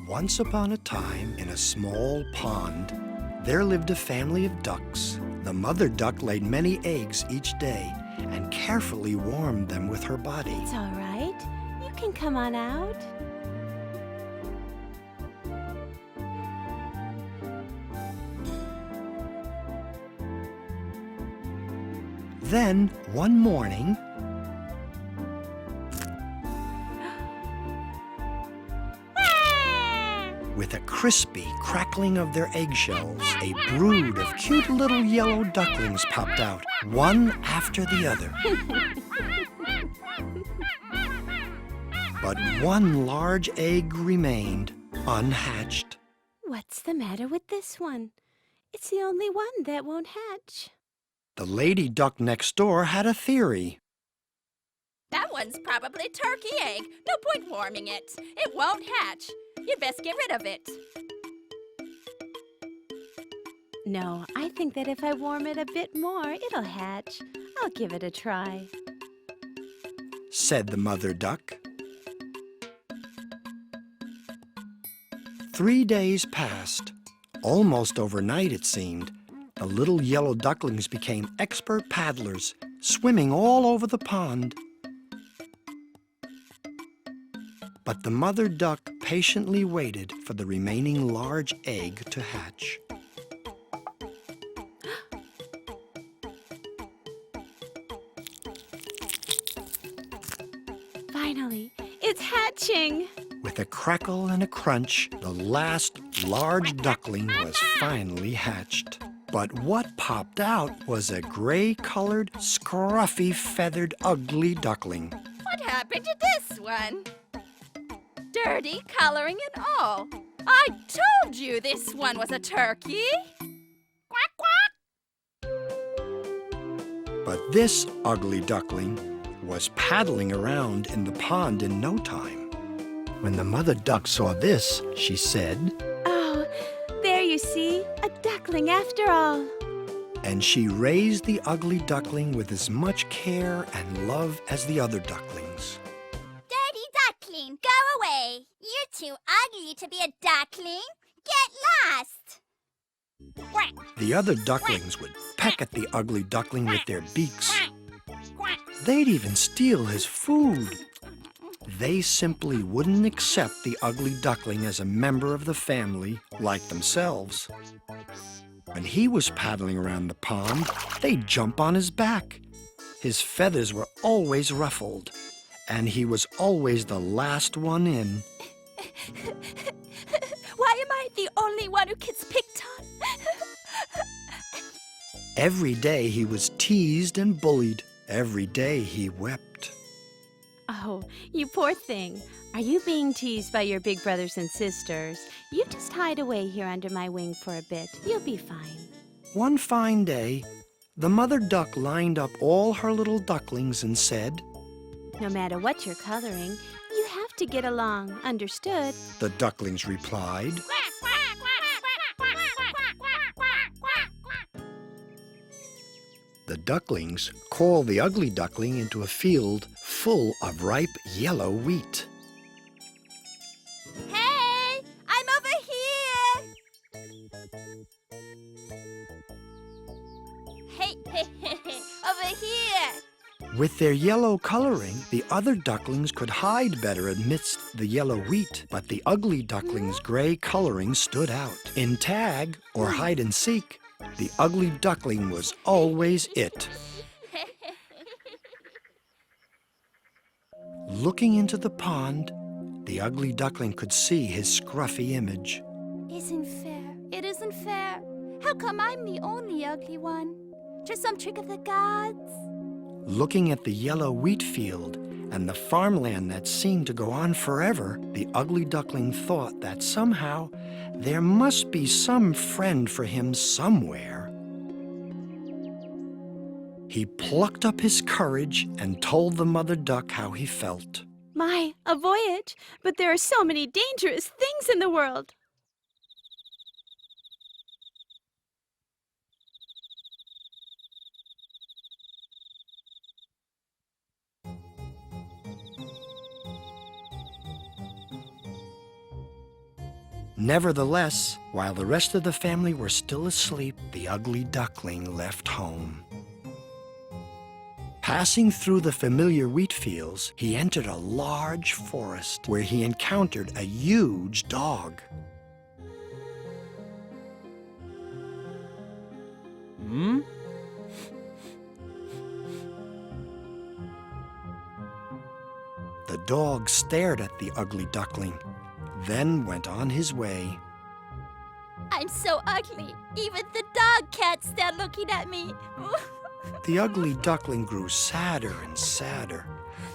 Once upon a time, in a small pond, there lived a family of ducks. The mother duck laid many eggs each day and carefully warmed them with her body. It's all right. You can come on out. Then, one morning, with a crispy crackling of their eggshells, a brood of cute little yellow ducklings popped out, one after the other. But one large egg remained unhatched. What's the matter with this one? It's the only one that won't hatch. The lady duck next door had a theory. That one's probably a turkey egg. No point warming it. It won't hatch. You'd best get rid of it. No, I think that if I warm it a bit more, it'll hatch. I'll give it a try, said the mother duck. 3 days passed. Almost overnight, it seemed. The little yellow ducklings became expert paddlers, swimming all over the pond. But the mother duck patiently waited for the remaining large egg to hatch. Finally, it's hatching. With a crackle and a crunch, the last large duckling was finally hatched. But what popped out was a gray-colored, scruffy, feathered, ugly duckling. What happened to this one? Dirty coloring and all. I told you this one was a turkey. Quack, quack. But this ugly duckling was paddling around in the pond in no time. When the mother duck saw this, she said, Oh, there you see, a duckling after all. And she raised the ugly duckling with as much care and love as the other ducklings. Dirty duckling, go away. You're too ugly to be a duckling. Get lost. The other ducklings would peck at the ugly duckling with their beaks. They'd even steal his food. They simply wouldn't accept the ugly duckling as a member of the family like themselves. When he was paddling around the pond, they'd jump on his back. His feathers were always ruffled, and he was always the last one in. Why am I the only one who gets picked on? Every day he was teased and bullied. Every day he wept. Oh, you poor thing. Are you being teased by your big brothers and sisters? You just hide away here under my wing for a bit. You'll be fine. One fine day, the mother duck lined up all her little ducklings and said, No matter what you're coloring, you have to get along. Understood? The ducklings replied. The ducklings called the ugly duckling into a field full of ripe yellow wheat. Hey, I'm over here. Hey, over here. With their yellow coloring, the other ducklings could hide better amidst the yellow wheat, but the ugly duckling's gray coloring stood out. In tag, or hide and seek, the ugly duckling was always it. Looking into the pond, the ugly duckling could see his scruffy image. Isn't fair. It isn't fair. How come I'm the only ugly one? Just some trick of the gods? Looking at the yellow wheat field and the farmland that seemed to go on forever, the ugly duckling thought that somehow there must be some friend for him somewhere. He plucked up his courage and told the mother duck how he felt. My, a voyage! But there are so many dangerous things in the world. Nevertheless, while the rest of the family were still asleep, the ugly duckling left home. Passing through the familiar wheat fields, he entered a large forest where he encountered a huge dog. The dog stared at the ugly duckling, then went on his way. I'm so ugly. Even the dog can't stand looking at me. The ugly duckling grew sadder and sadder,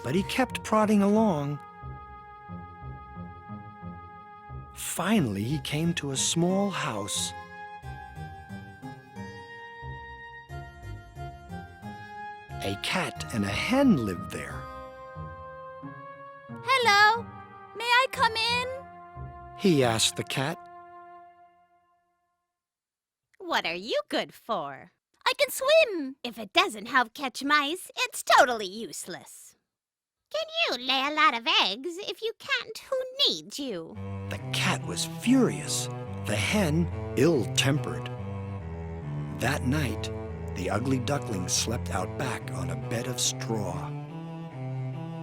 but he kept prodding along. Finally, he came to a small house. A cat and a hen lived there. Hello, may I come in? He asked the cat. What are you good for? I can swim. If it doesn't help catch mice, it's totally useless. Can you lay a lot of eggs? If you can't, who needs you? The cat was furious, the hen ill-tempered. That night, the ugly duckling slept out back on a bed of straw.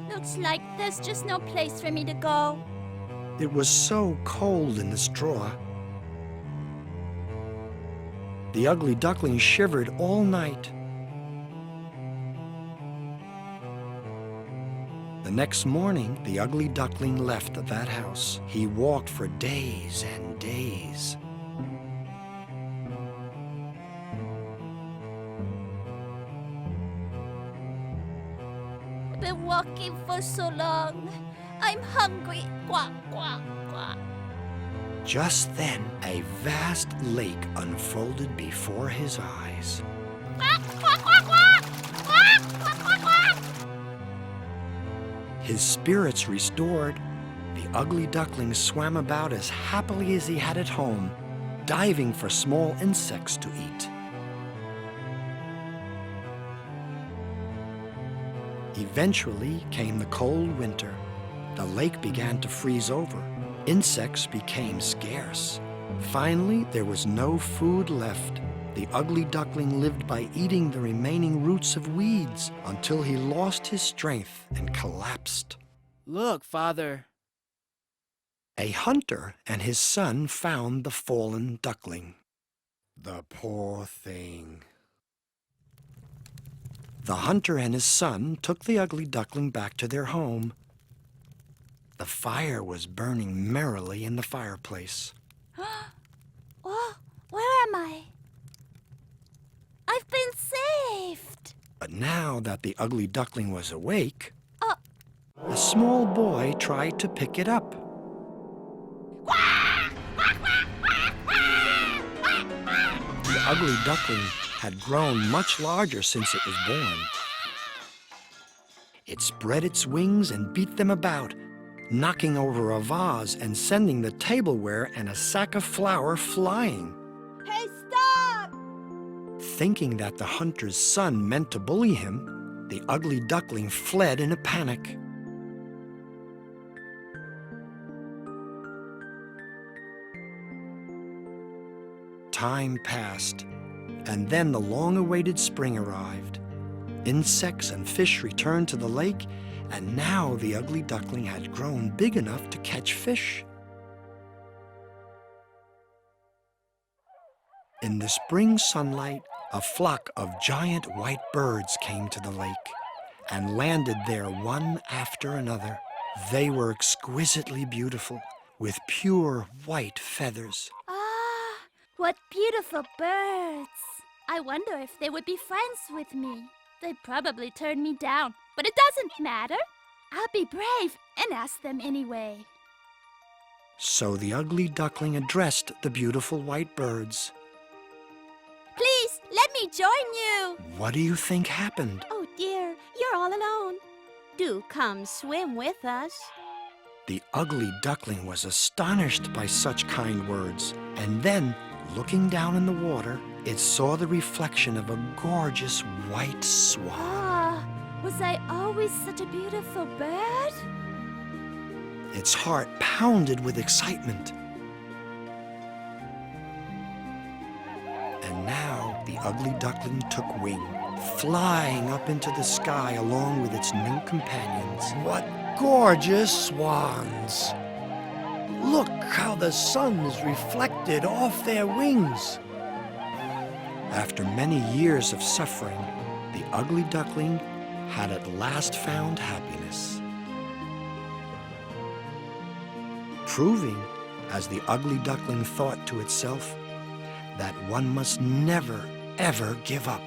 Looks like there's just no place for me to go. It was so cold in the straw. The ugly duckling shivered all night. The next morning, the ugly duckling left that house. He walked for days and days. I've been walking for so long. I'm hungry. Quack, quack, quack. Just then, a vast lake unfolded before his eyes. Quack, quack, quack, quack. Quack, quack, quack, quack. His spirits restored, the ugly duckling swam about as happily as he had at home, diving for small insects to eat. Eventually came the cold winter. The lake began to freeze over. Insects became scarce. Finally, there was no food left. The ugly duckling lived by eating the remaining roots of weeds until he lost his strength and collapsed. Look, Father. A hunter and his son found the fallen duckling. The poor thing. The hunter and his son took the ugly duckling back to their home. The fire was burning merrily in the fireplace. Oh, where am I? I've been saved. But now that the ugly duckling was awake, a small boy tried to pick it up. The ugly duckling had grown much larger since it was born. It spread its wings and beat them about, knocking over a vase and sending the tableware and a sack of flour flying. Hey, stop! Thinking that the hunter's son meant to bully him, the ugly duckling fled in a panic. Time passed, and then the long-awaited spring arrived. Insects and fish returned to the lake, and now the ugly duckling had grown big enough to catch fish. In the spring sunlight, a flock of giant white birds came to the lake and landed there one after another. They were exquisitely beautiful, with pure white feathers. Ah, what beautiful birds. I wonder if they would be friends with me. They'd probably turn me down, but it doesn't matter. I'll be brave and ask them anyway. So the ugly duckling addressed the beautiful white birds. Please, let me join you. What do you think happened? Oh dear, you're all alone. Do come swim with us. The ugly duckling was astonished by such kind words, and then, looking down in the water, it saw the reflection of a gorgeous white swan. Ah, was I always such a beautiful bird? Its heart pounded with excitement. ugly duckling took wing, flying up into the sky along with its new companions. What gorgeous swans! Look how the sun is reflected off their wings. After many years of suffering, the ugly duckling had at last found happiness, proving, as the ugly duckling thought to itself, that one must never, ever give up.